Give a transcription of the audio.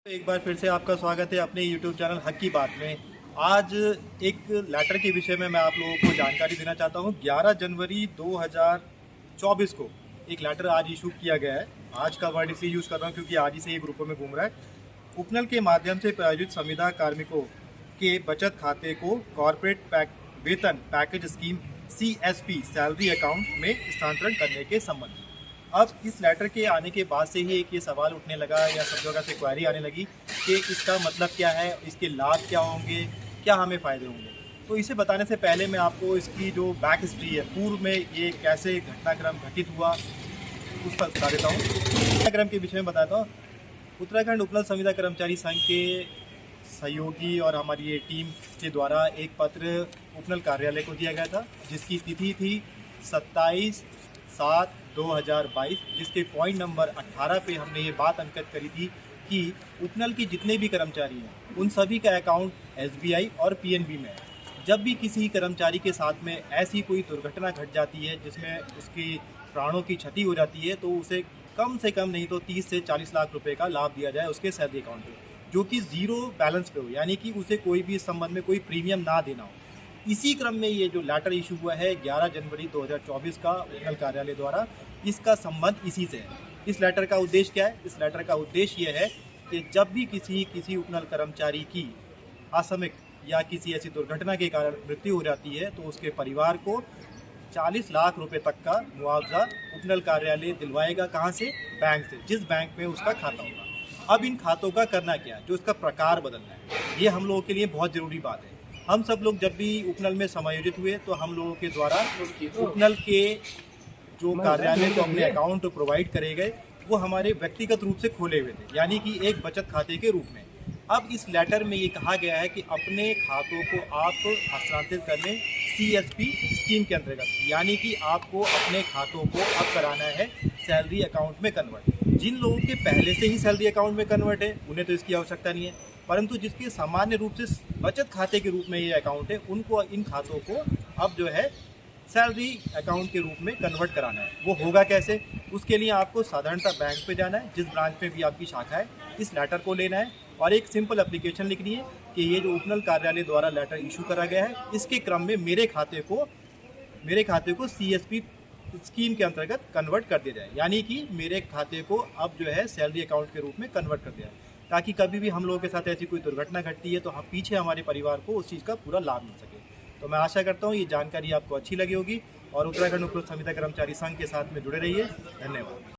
एक बार फिर से आपका स्वागत है अपने YouTube चैनल हक की बात में। आज एक लेटर के विषय में मैं आप लोगों को जानकारी देना चाहता हूं। 11 जनवरी 2024 को एक लेटर आज इशू किया गया है। आज का वर्ड इसलिए यूज़ कर रहा हूं क्योंकि आज ही से ये ग्रुपों में घूम रहा है। उपनल के माध्यम से प्रायोजित संविदा कार्मिकों के बचत खाते को कॉर्पोरेट वेतन package scheme CSP salary account में स्थानांतरण करने के संबंध में। अब इस लेटर के आने के बाद से ही एक ये सवाल उठने लगा या सब जगह से क्वेरी आने लगी कि इसका मतलब क्या है, इसके लाभ क्या होंगे, क्या हमें फ़ायदे होंगे। तो इसे बताने से पहले मैं आपको इसकी जो बैक हिस्ट्री है, पूर्व में ये कैसे घटनाक्रम घटित हुआ उसका बता देता हूँ। घटनाक्रम के विषय में बताता हूँ। उत्तराखंड उपनल संविदा कर्मचारी संघ के सहयोगी और हमारी ये टीम के द्वारा एक पत्र उपनल कार्यालय को दिया गया था, जिसकी तिथि थी 27/7/2022, जिसके पॉइंट नंबर 18 पे हमने ये बात अंकित करी थी कि उपनल की जितने भी कर्मचारी हैं उन सभी का अकाउंट SBI और PNB में है। जब भी किसी कर्मचारी के साथ में ऐसी कोई दुर्घटना घट जाती है जिसमें उसकी प्राणों की क्षति हो जाती है, तो उसे कम से कम नहीं तो 30 से 40 लाख रुपए का लाभ दिया जाए उसके सैलरी अकाउंट पे, जो कि ज़ीरो बैलेंस पे हो, यानी कि उसे कोई भी इस संबंध में कोई प्रीमियम ना देना हो। इसी क्रम में ये जो लेटर इशू हुआ है 11 जनवरी 2024 का उपनल कार्यालय द्वारा, इसका संबंध इसी से है। इस लेटर का उद्देश्य क्या है? इस लेटर का उद्देश्य ये है कि जब भी किसी उपनल कर्मचारी की आकस्मिक या किसी ऐसी दुर्घटना के कारण मृत्यु हो जाती है, तो उसके परिवार को 40 लाख रुपए तक का मुआवजा उपनल कार्यालय दिलवाएगा। कहाँ से? बैंक से, जिस बैंक में उसका खाता होगा। अब इन खातों का करना क्या है, जो इसका प्रकार बदलना है, ये हम लोगों के लिए बहुत ज़रूरी बात है। हम सब लोग जब भी उपनल में समायोजित हुए तो हम लोगों के द्वारा उपनल के जो कार्यालय को अपने अकाउंट प्रोवाइड करे गए, वो हमारे व्यक्तिगत रूप से खोले हुए थे, यानी कि एक बचत खाते के रूप में। अब इस लेटर में ये कहा गया है कि अपने खातों को आप हस्तांतरित कर लें CSP स्कीम के अंतर्गत, यानी कि आपको अपने खातों को अब कराना है सैलरी अकाउंट में कन्वर्ट। जिन लोगों के पहले से ही सैलरी अकाउंट में कन्वर्ट है उन्हें तो इसकी आवश्यकता नहीं है, परंतु जिसके सामान्य रूप से बचत खाते के रूप में ये अकाउंट है, उनको इन खातों को अब जो है सैलरी अकाउंट के रूप में कन्वर्ट कराना है। वो होगा कैसे? उसके लिए आपको साधारणतः बैंक पे जाना है, जिस ब्रांच में भी आपकी शाखा है, इस लेटर को लेना है और एक सिंपल एप्लीकेशन लिखनी है कि ये जो उपनल कार्यालय द्वारा लेटर इशू करा गया है, इसके क्रम में मेरे खाते को CSP स्कीम के अंतर्गत कन्वर्ट कर दिया जाए, यानी कि मेरे खाते को अब जो है सैलरी अकाउंट के रूप में कन्वर्ट कर दिया जाए, ताकि कभी भी हम लोगों के साथ ऐसी कोई दुर्घटना घटती है तो हम पीछे हमारे परिवार को उस चीज़ का पूरा लाभ मिल सके। तो मैं आशा करता हूँ ये जानकारी आपको अच्छी लगी होगी और उत्तराखंड उपनल संविदा कर्मचारी संघ के साथ में जुड़े रहिए। धन्यवाद।